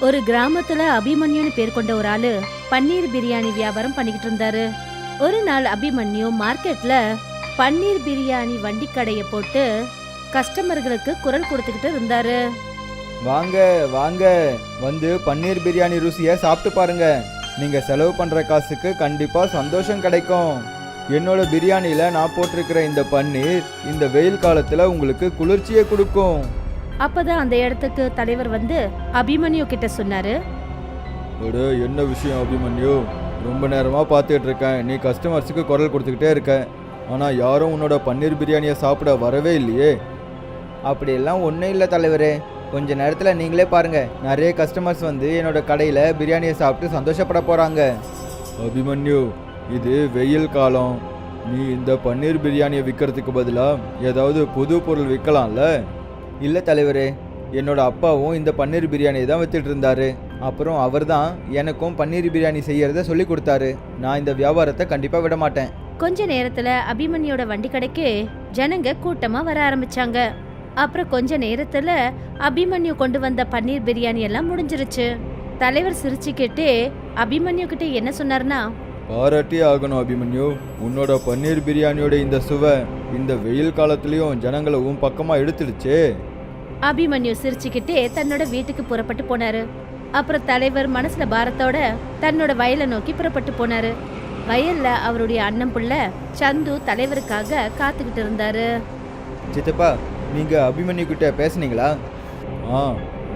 ஒரு கிராமத்துல அபிமன்யுன்னு பேர் கொண்ட ஒரு ஆளு பன்னீர் பிரியாணி வியாபாரம் பண்ணிக்கிட்டு இருந்தாரு. ஒரு நாள் அபிமன்யு மார்க்கெட்ல பன்னீர் பிரியாணி வண்டி கடைய போட்டு கஸ்டமர்களுக்கு குரல் கொடுத்துக்கிட்டு இருந்தாரு. வாங்க வாங்க, வந்து பன்னீர் பிரியாணி ருசியை சாப்பிட்டு பாருங்க. நீங்க செலவு பண்ற காசுக்கு கண்டிப்பா சந்தோஷம் கிடைக்கும். என்னோட பிரியாணியில நான் போட்டிருக்கிற இந்த பன்னீர் இந்த வெயில் காலத்துல உங்களுக்கு குளிர்ச்சியை கொடுக்கும். அப்பதான் அந்த இடத்துக்கு தலைவர் வந்து அபிமன்யு கிட்ட சொன்னாரு. அட, என்ன விஷயம் அபிமன்யு? ரொம்ப நேரமா பார்த்துட்டு இருக்கேன், நீ கஸ்டமர்ஸுக்கு குரல் கொடுத்துக்கிட்டே இருக்க. ஆனா யாரும் உன்னோட பன்னீர் பிரியாணியை சாப்பிட வரவே இல்லையே. அப்படியெல்லாம் ஒன்றும் இல்லை தலைவரே, கொஞ்ச நேரத்தில் நீங்களே பாருங்க, நிறைய கஸ்டமர்ஸ் வந்து என்னோட கடையில் பிரியாணியை சாப்பிட்டு சந்தோஷப்பட போகிறாங்க. அபிமன்யு, இது வெயில் காலம். நீ இந்த பன்னீர் பிரியாணியை விற்கிறதுக்கு பதிலாக ஏதாவது புது பொருள் விற்கலாம்ல? இல்லை தலைவரே, என்னோட அப்பாவும் இந்த பன்னீர் பிரியாணியை தான் வித்துட்டு இருந்தாரு. அப்புறம் அவர் தான் எனக்கும் பன்னீர் பிரியாணி செய்யறத சொல்லி கொடுத்தாரு. நான் இந்த வியாபாரத்தை கண்டிப்பாக விட மாட்டேன். கொஞ்ச நேரத்துல அபிமன்யோட வண்டி கடைக்கு ஜனங்க கூட்டமா வர ஆரம்பிச்சாங்க. அப்புறம் கொஞ்ச நேரத்துல அபிமன்யு கொண்டு வந்த பன்னீர் பிரியாணி எல்லாம் முடிஞ்சிருச்சு. தலைவர் சிரிச்சுக்கிட்டே அபிமன்யு கிட்ட என்ன சொன்னார்னா, பாராட்டி ஆகணும் அபிமன்யு, உன்னோட பன்னீர் பிரியாணியோட இந்த சுவை இந்த வெயில் காலத்துலயும் ஜனங்களை உன் பக்கமா எடுத்துடுச்சு. அபிமன்யு சிரிச்சுக்கிட்டே தன்னோட வீட்டுக்கு புறப்பட்டு போனாரு. அப்புறம் தலைவர் மனசுல பாரத்தோட தன்னோட வயலை நோக்கி புறப்பட்டு போனாரு. வயல்ல அவருடைய அண்ணன் புள்ள சந்து தலைவருக்காக காத்துக்கிட்டு இருந்தாரு. சித்தப்பா, நீங்க அபிமன்யு கிட்ட பேசுனீங்களா?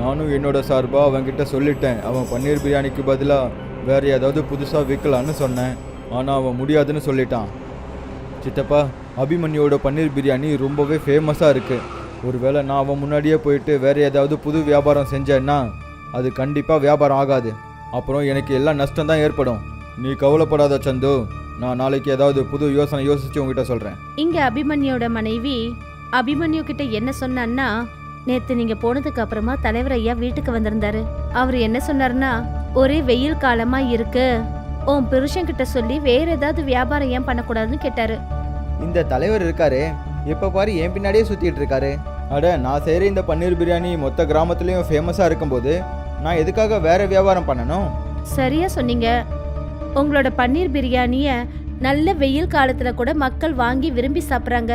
நானும் என்னோட சார்பா அவன்கிட்ட சொல்லிட்டேன். அவன் பன்னீர் பிரியாணிக்கு பதிலா வேற ஏதாவது புதுசா விற்கலான்னு சொன்னேன். ஆனா அவன் முடியாதுன்னு சொல்லிட்டான். சித்தப்பா, அபிமன்யோட பன்னீர் பிரியாணி ரொம்பவே ஃபேமஸா இருக்கு. ஒருவேளை நான் அவன் முன்னாடியே போயிட்டு வேற ஏதாவது புது வியாபாரம் செஞ்சேன்னா அது கண்டிப்பா வியாபாரம் ஆகாது. அப்புறம் எனக்கு எல்லாம் நஷ்டம் தான் ஏற்படும். நீ கவலைப்படாத சந்து, நான் நாளைக்கு ஏதாவது புது யோசனை யோசிச்சு உங்ககிட்ட சொல்றேன். இங்க அபிமன்யோட மனைவி அபிமன்யு கிட்ட என்ன சொன்னான்னா, நேத்து நீங்க போனதுக்கு அப்புறமா தலைவர் ஐயா வீட்டுக்கு வந்திருந்தாரு. அவரு என்ன சொன்னாருன்னா, ஒரே வெயில் காலமா இருக்கு, உன் புருஷன் கிட்ட சொல்லி வேற ஏதாவது வியாபாரம் ஏன் பண்ணக்கூடாதுன்னு கேட்டாரு. இந்த தலைவர் இருக்காரு, எப்ப பாரு என் பின்னாடியே சுத்திட்டு இருக்காரு. அட, நான் செய்யற இந்த பன்னீர் பிரியாணி மொத்த கிராமத்துலயும் ஃபேமஸா இருக்கும்போது நான் எதுக்காக வேற வியாபாரம் பண்ணணும்? சரியா சொன்னீங்க. உங்களோட பன்னீர் பிரியாணிய நல்ல வெயில் காலத்துல கூட மக்கள் வாங்கி விரும்பி சாப்பிடுறாங்க.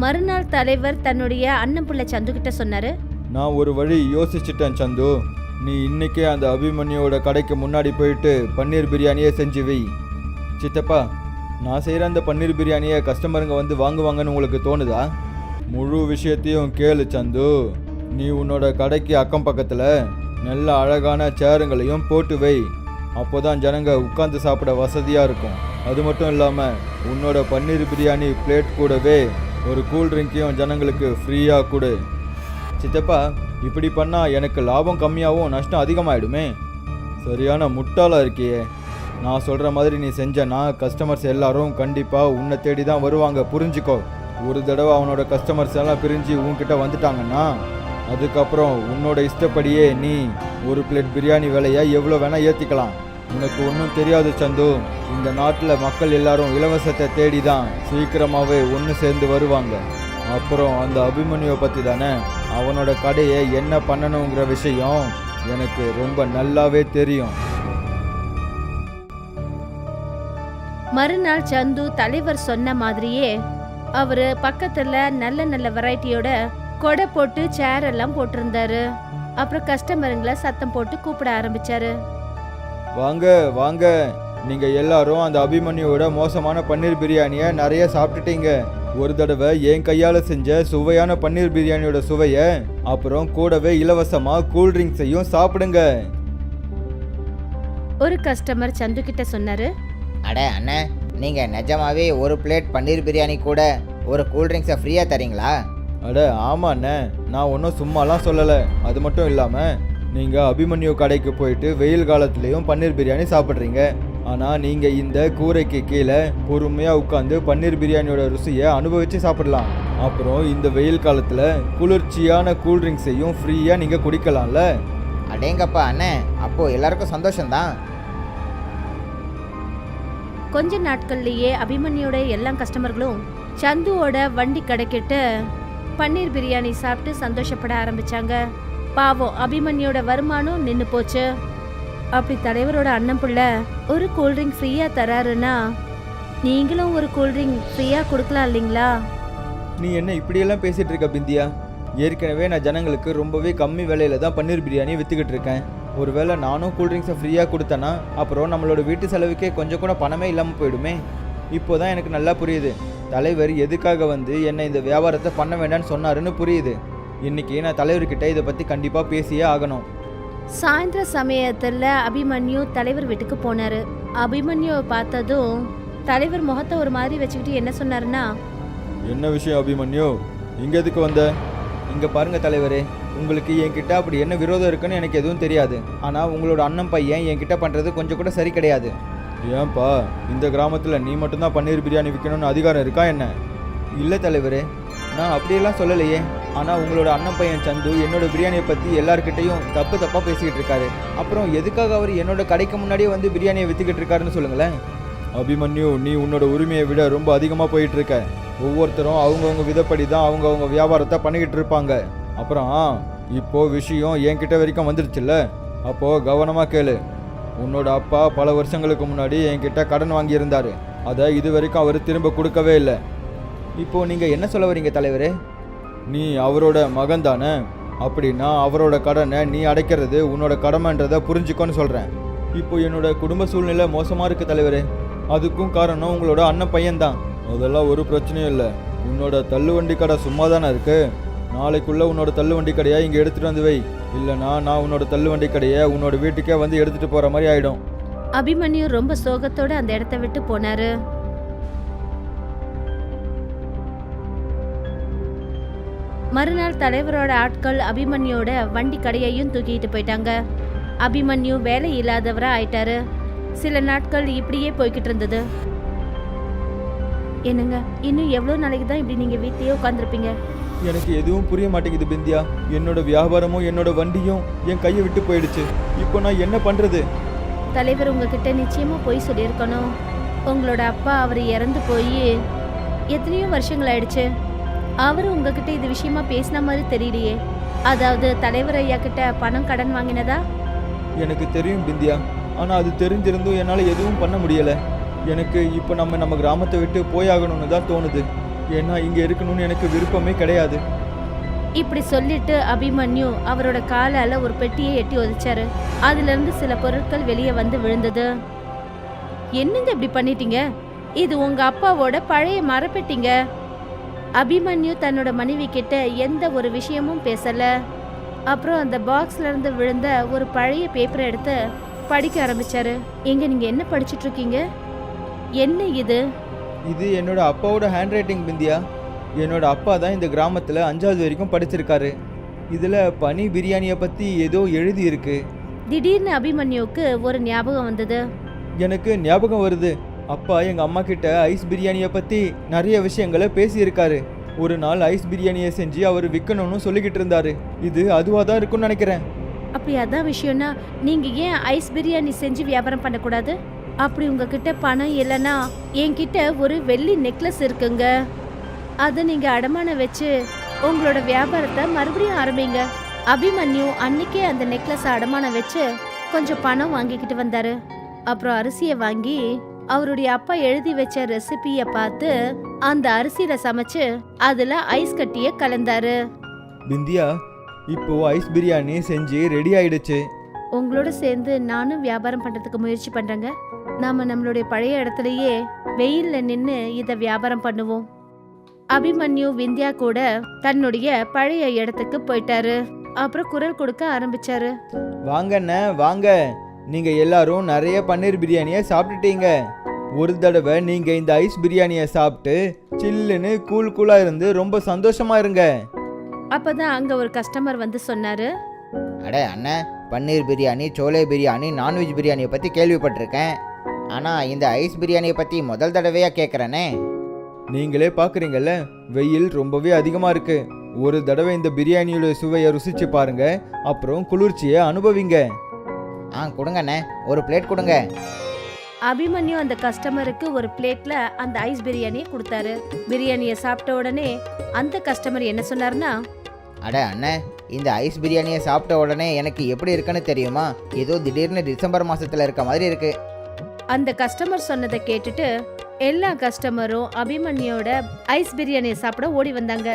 மறுநாள் தலைவர் தன்னுடைய அண்ணன் புள்ள சந்து கிட்ட சொன்னாரு. நான் ஒரு வழி யோசிச்சுட்டேன் சந்து, நீ இன்னைக்கே அந்த அபிமன்யோட கடைக்கு முன்னாடி போயிட்டு பன்னீர் பிரியாணியை செஞ்சு வை. சித்தப்பா, நான் செய்கிற அந்த பன்னீர் பிரியாணியை கஸ்டமருங்க வந்து வாங்குவாங்கன்னு உங்களுக்கு தோணுதா? முழு விஷயத்தையும் கேளு சந்து. நீ உன்னோட கடைக்கு அக்கம் பக்கத்தில் நல்ல அழகான சேருங்களையும் போட்டு வை. அப்போதான் ஜனங்க உட்காந்து சாப்பிட வசதியாக இருக்கும். அது மட்டும் இல்லாமல் உன்னோட பன்னீர் பிரியாணி பிளேட் கூடவே ஒரு கூல் ட்ரிங்கையும் ஜனங்களுக்கு ஃப்ரீயாக கொடு. சித்தப்பா, இப்படி பண்ணால் எனக்கு லாபம் கம்மியாகவும் நஷ்டம் அதிகமாகிடுமே. சரியான முட்டாளாக இருக்கியே. நான் சொல்கிற மாதிரி நீ செஞ்சனா கஸ்டமர்ஸ் எல்லாரும் கண்டிப்பாக உன்னை தேடி தான் வருவாங்க, புரிஞ்சுக்கோ. ஒரு தடவை அவனோட கஸ்டமர்ஸ் எல்லாம் பிரிஞ்சு உன்கிட்ட வந்துட்டாங்கன்னா அதுக்கப்புறம் உன்னோட இஷ்டப்படியே நீ ஒரு பிளேட் பிரியாணி விலையை எவ்வளோ வேணால் ஏற்றிக்கலாம். உனக்கு ஒன்றும் தெரியாது சந்து, இந்த நாட்டில் மக்கள் எல்லாரும் இலவசத்தை தேடி தான் சீக்கிரமாகவே ஒன்று சேர்ந்து வருவாங்க. அப்புறம் அந்த அபிமன்யுவை பற்றி தானே, அவனோட கடையை என்ன பண்ணணுங்கிற விஷயம் எனக்கு ரொம்ப நல்லாவே தெரியும். மறுநாள் சந்து தலைவர் சொன்ன மாதிரியே அவரு பக்கத்துல நல்ல நல்ல வெரைட்டியோட கொடை போட்டு சேர் எல்லாம் போட்டிருந்தாரு. அப்புறம் கஸ்டமருங்களை சத்தம் போட்டு கூப்பிட ஆரம்பிச்சாரு. வாங்க வாங்க, நீங்க எல்லாரும் அந்த அபிமன்யுவோட மோசமான பன்னீர் பிரியாணியை நிறைய சாப்பிட்டுட்டீங்க. ஒரு தடவை என் கையால செஞ்ச சுவையான பன்னீர் பிரியாணியோட சுவையை அப்புறம் கூடவே இலவசமா கூல் ட்ரிங்க்ஸையும் சாப்பிடுங்க. ஒரு கஸ்டமர் சந்து கிட்ட சொன்னாரு. அட அண்ணே, நீங்கள் நிஜமாவே ஒரு பிளேட் பன்னீர் பிரியாணி கூட ஒரு கூல்ட்ரிங்க்ஸை ஃப்ரீயாக தரீங்களா? அட ஆமாண்ணே, நான் ஒன்றும் சும்மாலாம் சொல்லலை. அது மட்டும் இல்லாமல் நீங்கள் அபிமன்யு கடைக்கு போயிட்டு வெயில் காலத்துலேயும் பன்னீர் பிரியாணி சாப்பிட்றீங்க. ஆனால் நீங்கள் இந்த கூரைக்கு கீழே பொறுமையாக உட்காந்து பன்னீர் பிரியாணியோட ருசியை அனுபவித்து சாப்பிடலாம். அப்புறம் இந்த வெயில் காலத்தில் குளிர்ச்சியான கூல்ட்ரிங்க்ஸையும் ஃப்ரீயாக நீங்கள் குடிக்கலாம்ல. அடேங்கப்பா அண்ணே, அப்போது எல்லாருக்கும் சந்தோஷம்தான். கொஞ்ச நாட்கள்லயே அபிமன்யோட எல்லா கஸ்டமர்களும் சந்துவோட வண்டி கடைக்கிட்ட பன்னீர் பிரியாணி சாப்பிட்டு சந்தோஷப்பட ஆரம்பிச்சாங்க. பாவம் அபிமன்யோட வருமானம் நின்னு போச்சு. அப்படி தலைவரோட அண்ணன் புள்ள ஒரு கூல்ட்ரிங்க் ஃப்ரீயா தராருன்னா நீங்களும் ஒரு கூல்ட்ரிங்க் ஃப்ரீயா கொடுக்கலாம் இல்லைங்களா? நீ என்ன இப்படியெல்லாம் பேசிகிட்டு இருக்க பிந்தியா? ஏற்கனவே நான் ஜனங்களுக்கு ரொம்பவே கம்மி விலையில தான் பன்னீர் பிரியாணி விற்றுக்கிட்டு இருக்கேன். ஒருவேளை நானும் கூல்ட்ரிங்க்ஸை ஃப்ரீயாக கொடுத்தேன்னா அப்புறம் நம்மளோட வீட்டு செலவுக்கே கொஞ்சம் கூட பணமே இல்லாமல் போயிடுமே. இப்போ தான் எனக்கு நல்லா புரியுது தலைவர் எதுக்காக வந்து என்னை இந்த வியாபாரத்தை பண்ண வேண்டாம்னு சொன்னாருன்னு புரியுது. இன்றைக்கி நான் தலைவர்கிட்ட இதை பற்றி கண்டிப்பாக பேசியே ஆகணும். சாயந்தர சமயத்துல அபிமன்யு தலைவர் வீட்டுக்கு போனாரு. அபிமன்யுவை பார்த்ததும் தலைவர் முகத்தை ஒரு மாதிரி வச்சுக்கிட்டு என்ன சொன்னாருன்னா, என்ன விஷயம் அபிமன்யு, இங்கே எதுக்கு வந்த? இங்கே பாருங்க தலைவரே, உங்களுக்கு என்கிட்ட அப்படி என்ன விரோதம் இருக்குன்னு எனக்கு எதுவும் தெரியாது. ஆனால் உங்களோட அண்ணன் பையன் என்கிட்ட பண்ணுறது கொஞ்சம் கூட சரி கிடையாது. ஏன்பா, இந்த கிராமத்தில் நீ மட்டும்தான் பன்னீர் பிரியாணி விற்கணும்னு அதிகாரம் இருக்கா என்ன? இல்லை தலைவரே, நான் அப்படியெல்லாம் சொல்லலையே. ஆனால் உங்களோட அண்ணன் பையன் சந்து என்னோட பிரியாணியை பற்றி எல்லாருக்கிட்டையும் தப்பாக பேசிக்கிட்டு இருக்காரு. அப்புறம் எதுக்காக அவர் என்னோட கடைக்கு முன்னாடியே வந்து பிரியாணியை விற்றுக்கிட்டு இருக்காருன்னு சொல்லுங்களேன். அபிமன்யு, நீ உன்னோட உரிமையை விட ரொம்ப அதிகமாக போயிட்டு இருக்க. ஒவ்வொருத்தரும் அவங்கவுங்க விதப்படி தான் அவங்கவுங்க வியாபாரத்தை பண்ணிக்கிட்டு இருப்பாங்க. அப்புறம் இப்போது விஷயம் என்கிட்ட வரைக்கும் வந்துடுச்சுல்ல, அப்போது கவனமாக கேளு. உன்னோட அப்பா பல வருஷங்களுக்கு முன்னாடி என்கிட்ட கடன் வாங்கியிருந்தார். அதை இது வரைக்கும் அவர் திரும்ப கொடுக்கவே இல்லை. இப்போது நீங்கள் என்ன சொல்ல வரீங்க தலைவரே? நீ அவரோட மகன் தானே, அப்படின்னா அவரோட கடனை நீ அடைக்கிறது உன்னோட கடமைன்றதை புரிஞ்சுக்கோன்னு சொல்கிறேன். இப்போ என்னோட குடும்ப சூழ்நிலை மோசமாக இருக்குது தலைவரே. அதுக்கும் காரணம் உங்களோட அண்ணன் பையன்தான். அதெல்லாம் ஒரு பிரச்சனையும் இல்லை. உன்னோட தள்ளுவண்டி கடை சும்மா தானே இருக்கு. நாளைக்குள்ளே உன்னோட தள்ளுவண்டி கடையை இங்கே எடுத்துகிட்டு வந்து வை. இல்லைனா நான் உன்னோட தள்ளுவண்டி கடையை உன்னோட வீட்டுக்கே வந்து எடுத்துகிட்டு போகிற மாதிரி ஆகிடும். அபிமன்யு ரொம்ப சோகத்தோட அந்த இடத்த விட்டு போனாரு. மறுநாள் தலைவரோட ஆட்கள் அபிமன்யோட வண்டி கடையையும் தூக்கிட்டு போயிட்டாங்க. அபிமன்யு வேலை இல்லாதவரா ஆயிட்டாரு. சில நாட்கள் இப்படியே போய்கிட்டு இருந்தது. என்னங்க, இன்னும் எவ்வளோ நாளைக்கு தான் இப்படி நீங்கள் வீட்டையே உட்காந்துருப்பீங்க? எனக்கு எதுவும் புரிய மாட்டேங்குது பிந்தியா. என்னோட வியாபாரமும் என்னோட வண்டியும் என் கையை விட்டு போயிடுச்சு. இப்போ நான் என்ன பண்ணுறது? தலைவர் உங்ககிட்ட நிச்சயமா போய் சொல்லியிருக்கணும். உங்களோட அப்பா அவர் இறந்து போய் எத்தனையோ வருஷங்கள் ஆயிடுச்சு. அவர் உங்ககிட்ட இது விஷயமா பேசின மாதிரி தெரியலையே. அதாவது தலைவர் ஐயா கிட்ட பணம் கடன் வாங்கினதா? எனக்கு தெரியும் பிந்தியா, ஆனால் அது தெரிஞ்சிருந்தும் என்னால் எதுவும் பண்ண முடியலை. எனக்கு இப்போ நம்ம கிராமத்தை விட்டு போயாகணும்னு தான் தோணுது. ஏன்னா இங்கே இருக்கணும்னு எனக்கு விருப்பமே கிடையாது. இப்படி சொல்லிட்டு அபிமன்யு அவரோட காலால ஒரு பெட்டியை எட்டி உதைச்சாரு. அதுல இருந்து சில பொருட்கள் வெளியே வந்து விழுந்தது. என்னங்க இப்படி பண்ணிட்டீங்க? இது உங்க அப்பாவோட பழைய மரப்பெட்டிங்க. அபிமன்யு தன்னோட மனைவி கிட்ட எந்த ஒரு விஷயமும் பேசல. அப்புறம் அந்த பாக்ஸ்ல இருந்து விழுந்த ஒரு பழைய பேப்பரை எடுத்து படிக்க ஆரம்பிச்சாரு. எங்க நீங்க என்ன படிச்சுட்டு இருக்கீங்க? என்ன இது? இது என்னோட அப்பாவோட ஹேண்ட் ரைட்டிங் பிந்தியா. என்னோட அப்பா தான் இந்த கிராமத்தில் 5வது வரைக்கும் படிச்சிருக்காரு. இதில் பனி பிரியாணியை பற்றி ஏதோ எழுதி இருக்கு. திடீர்னு அபிமன்யுக்கு ஒரு ஞாபகம் வந்தது. எனக்கு ஞாபகம் வருது, அப்பா எங்கள் அம்மா கிட்ட ஐஸ் பிரியாணியை பற்றி நிறைய விஷயங்களை பேசியிருக்காரு. ஒரு நாள் ஐஸ் பிரியாணியை செஞ்சு அவர் விற்கணும்னு சொல்லிக்கிட்டு இருந்தாரு. இது அதுவாக தான் இருக்குன்னு நினைக்கிறேன். அப்படி அதான் விஷயம்னா நீங்க ஏன் ஐஸ் பிரியாணி செஞ்சு வியாபாரம் பண்ணக்கூடாது? அப்படி உங்ககிட்ட பணம் இல்லைன்னா என்கிட்ட ஒரு வெள்ளி நெக்லஸ் இருக்குங்க. அதை நீங்க அடமானம் வச்சு உங்களோட வியாபாரத்தை மறுபடியும் ஆரம்பிங்க. அபிமன்யு அன்னைக்கே அந்த நெக்லஸ் அடமானம் வச்சு கொஞ்சம் பணம் வாங்கிக்கிட்டு வந்தாரு. அப்புறம் அரிசியை வாங்கி அவருடைய அப்பா எழுதி வச்ச ரெசிபிய பார்த்து அந்த அரிசியில சமைச்சு அதுல ஐஸ் கட்டிய கலந்தாரு. பிந்தியா, இப்போ ஐஸ் பிரியாணி செஞ்சு ரெடி ஆயிடுச்சு. உங்களோட சேர்ந்து நானும் வியாபாரம் பண்றதுக்கு முயற்சி பண்றேங்க. நாம நம்மளுடைய பழைய இடத்துலயே வெயில்ல நின்னு இத வியாபாரம் பண்ணுவோம். அபிமன்யு விந்தியா கூட தன்னுடைய பழைய இடத்துக்கு போயிட்டாரு. அப்புறம் குரல் கொடுக்க ஆரம்பிச்சாரு. வாங்கண்ணே வாங்க, நீங்க எல்லாரும் நிறைய பன்னீர் பிரியாணியை சாப்பிட்டுட்டீங்க. ஒரு தடவை நீங்க இந்த ஐஸ் பிரியாணியை சாப்பிட்டு சில்லுன்னு கூலா இருந்து ரொம்ப சந்தோஷமா இருங்க. அப்பதான் அங்க ஒரு கஸ்டமர் வந்து சொன்னாரு. அட அண்ணன், பன்னீர் பிரியாணி, சோலே பிரியாணி, நான்வெஜ் பிரியாணியை பற்றி கேள்விப்பட்டிருக்கேன். ஆனால் இந்த ஐஸ் பிரியாணியை பற்றி முதல் தடவையாக கேட்குறேனே. நீங்களே பார்க்குறீங்கல்ல, வெயில் ரொம்பவே அதிகமாக இருக்கு. ஒரு தடவை இந்த பிரியாணியோட சுவையை ருசிச்சு பாருங்க, அப்புறம் குளிர்ச்சியை அனுபவிங்க. கொடுங்கண்ணே, ஒரு பிளேட் கொடுங்க. அபிமன்யு அந்த கஸ்டமருக்கு ஒரு பிளேட்ல அந்த ஐஸ் பிரியாணியை கொடுத்தாரு. பிரியாணியை சாப்பிட்ட உடனே அந்த கஸ்டமர் என்ன சொன்னார்னா, அட அண்ணே, இந்த ஐஸ் பிரியாணியை சாப்பிட்ட உடனே எனக்கு எப்படி இருக்குன்னு தெரியுமா? ஏதோ திடீர்னு டிசம்பர் மாசத்துல இருக்க மாதிரி இருக்கு. அந்த கஸ்டமர் சொன்னதை கேட்டுட்டு எல்லா கஸ்டமரும் அபிமன்யோட ஐஸ் பிரியாணியை சாப்பிட ஓடி வந்தாங்க.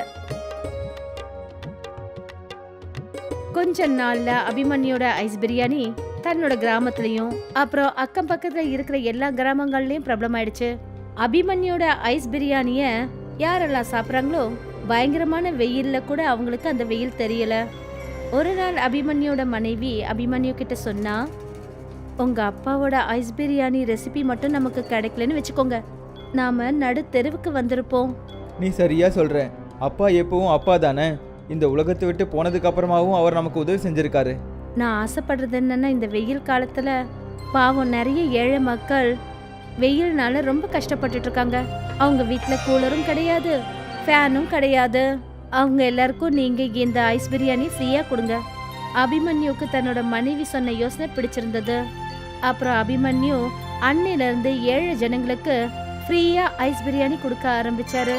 கொஞ்ச நாள்ல அபிமன்யோட ஐஸ் பிரியாணி தன்னோட கிராமத்துலயும் அப்புறம் அக்கம் பக்கத்துல இருக்கிற எல்லா கிராமங்கள்லயும் பிரபலம் ஆயிடுச்சு. அபிமன்யோட ஐஸ் பிரியாணிய யாரெல்லாம் சாப்பிட்றாங்களோ பயங்கரமான வெயில்ல கூட அவங்களுக்கு அந்த வெயில் தெரியல. ஒரு நாள் அபிமன்யோட மனைவி அபிமன்யு கிட்ட சொன்னா, உங்க அப்பாவோட ஐஸ் பிரியாணி ரெசிபி மட்டும் நமக்கு கிடைக்கலன்னு வச்சுக்கோங்க, நாம நடு தெருவுக்கு வந்திருப்போம். நீ சரியா சொல்ற. அப்பா எப்பவும் அப்பா தானே. இந்த உலகத்தை விட்டு போனதுக்கு அப்புறமாவும் அவர் நமக்கு உதவி செஞ்சிருக்காரு. நான் ஆசைப்படுறது என்னன்னா, இந்த வெயில் காலத்துல பாவம் நிறைய ஏழை மக்கள் வெயில்னால ரொம்ப கஷ்டப்பட்டுட்டு இருக்காங்க. அவங்க வீட்டுல கூலரும் கிடையாது, ஃபேனும் கிடையாது. அவங்க எல்லாருக்கும் நீங்க இந்த ஐஸ் பிரியாணி ஃப்ரீயா கொடுங்க. அபிமன்யுக்கு தன்னோட மனைவி சொன்ன யோசனை பிடிச்சிருந்தது. அப்புறம் அபிமன்யு அன்னையில இருந்து ஏழை ஜனங்களுக்கு ஃப்ரீயா ஐஸ் பிரியாணி கொடுக்க ஆரம்பிச்சாரு.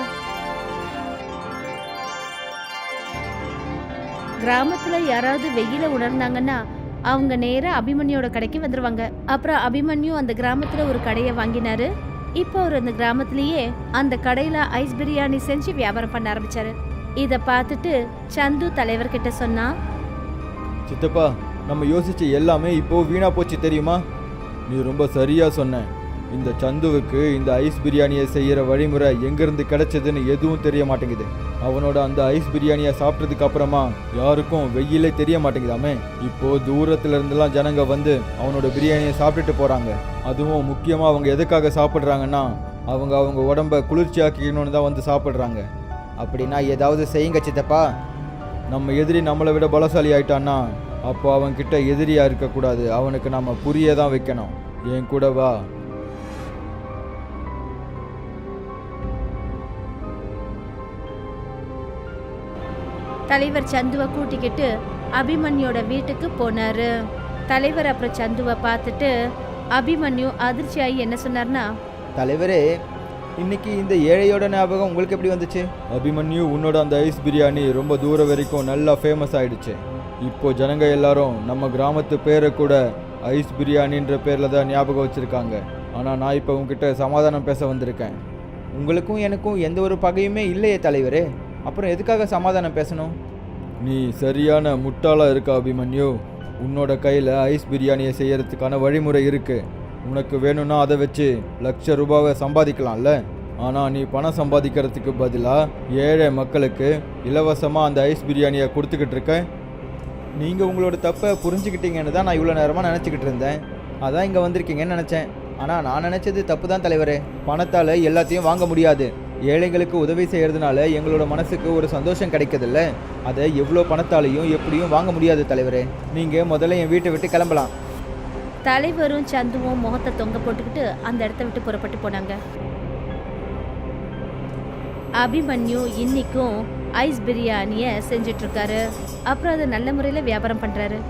கிராமத்துல யாராவது வெயில உணர்ந்தாங்கன்னா அவங்க நேரா அபிமன்யோட கடைக்கு வந்துருவாங்க. அப்புறம் அபிமன்யு அந்த கிராமத்துல ஒரு கடையை வாங்கினாரு. இப்போ அவர் அந்த கிராமத்திலேயே அந்த கடையில ஐஸ் பிரியாணி செஞ்சு வியாபாரம் பண்ண ஆரம்பிச்சாரு. இத பார்த்துட்டு சந்து தலைவர்கிட்ட சொன்னா, சித்தப்பா, நம்ம யோசிச்ச எல்லாமே இப்போ வீணா போச்சு தெரியுமா? நீ ரொம்ப சரியா சொன்ன. இந்த சந்துவுக்கு இந்த ஐஸ் பிரியாணியை செய்யற வழிமுறை எங்கிருந்து கிடைச்சதுன்னு எதுவும் தெரிய மாட்டேங்குது. அவனோட அந்த ஐஸ் பிரியாணியை சாப்பிட்டதுக்கு அப்புறமா யாருக்கும் வெயிலே தெரிய மாட்டேங்குதாமே. இப்போ தூரத்துல இருந்தெல்லாம் ஜனங்க வந்து அவனோட பிரியாணியை சாப்பிட்டுட்டு போறாங்க. அதுவும் முக்கியமா அவங்க எதுக்காக சாப்பிட்றாங்கன்னா அவங்க அவங்க உடம்ப குளிர்ச்சியாக்கணும்னு தான் வந்து சாப்பிட்றாங்க. அப்படின்னா ஏதாவது செய்யுங்க சித்தப்பா. நம்ம எதிரி நம்மளை விட பலசாலி ஆயிட்டான்னா அப்போ அவன்கிட்ட எதிரியா இருக்கக்கூடாது, அவனுக்கு நம்ம புரிய தான் வைக்கணும். என் கூட வா. தலைவர் சந்துவை கூட்டிக்கிட்டு அபிமன்யோட வீட்டுக்கு போனாரு. தலைவர் அப்புறம் சந்துவை பார்த்துட்டு அபிமன்யு அதிர்ச்சியாகி என்ன சொன்னார்னா, தலைவரே, இன்னைக்கு இந்த ஏழையோட ஞாபகம் உங்களுக்கு எப்படி வந்துச்சு? அபிமன்யு, உன்னோட அந்த ஐஸ் பிரியாணி ரொம்ப தூரம் வரைக்கும் நல்லா ஃபேமஸ் ஆயிடுச்சு. இப்போ ஜனங்க எல்லாரும் நம்ம கிராமத்து பேரை கூட ஐஸ் பிரியாணின்ற பேரில் தான் ஞாபகம் வச்சுருக்காங்க. ஆனால் நான் இப்போ உங்ககிட்ட சமாதானம் பேச வந்திருக்கேன். உங்களுக்கும் எனக்கும் எந்த ஒரு பகையுமே இல்லையே தலைவரே, அப்புறம் எதுக்காக சமாதானம் பேசணும்? நீ சரியான முட்டாளாக இருக்க அபிமன்யு. உன்னோட கையில் ஐஸ் பிரியாணியை செய்யறதுக்கான வழிமுறை இருக்குது. உனக்கு வேணும்னா அதை வச்சு லட்ச ரூபாவை சம்பாதிக்கலாம்ல. ஆனால் நீ பணம் சம்பாதிக்கிறதுக்கு பதிலாக ஏழை மக்களுக்கு இலவசமாக அந்த ஐஸ் பிரியாணியை கொடுத்துக்கிட்டு இருக்க. நீங்கள் உங்களோட தப்பை புரிஞ்சுக்கிட்டீங்கன்னு தான் நான் இவ்வளோ நேரமாக நினச்சிக்கிட்டு இருந்தேன். அதான் இங்கே வந்திருக்கீங்கன்னு நினச்சேன். ஆனால் நான் நினச்சது தப்பு தான் தலைவரே. பணத்தால் எல்லாத்தையும் வாங்க முடியாது. ஏழைங்களுக்கு உதவி செய்கிறதுனால எங்களோட மனசுக்கு ஒரு சந்தோஷம் கிடைக்குதில்ல, அதை எவ்வளோ பணத்தாலையும் எப்படியும் வாங்க முடியாது தலைவரே. நீங்கள் முதல்ல என் வீட்டை விட்டு கிளம்பலாம். தலைவரும் சந்துவும் முகத்தை தொங்க போட்டுக்கிட்டு அந்த இடத்த விட்டு புறப்பட்டு போனாங்க. அபிமன்யு இன்னைக்கும் ஐஸ் பிரியாணிய செஞ்சிட்டு இருக்காரு. அப்புறம் அதை நல்ல முறையில் வியாபாரம் பண்றாரு.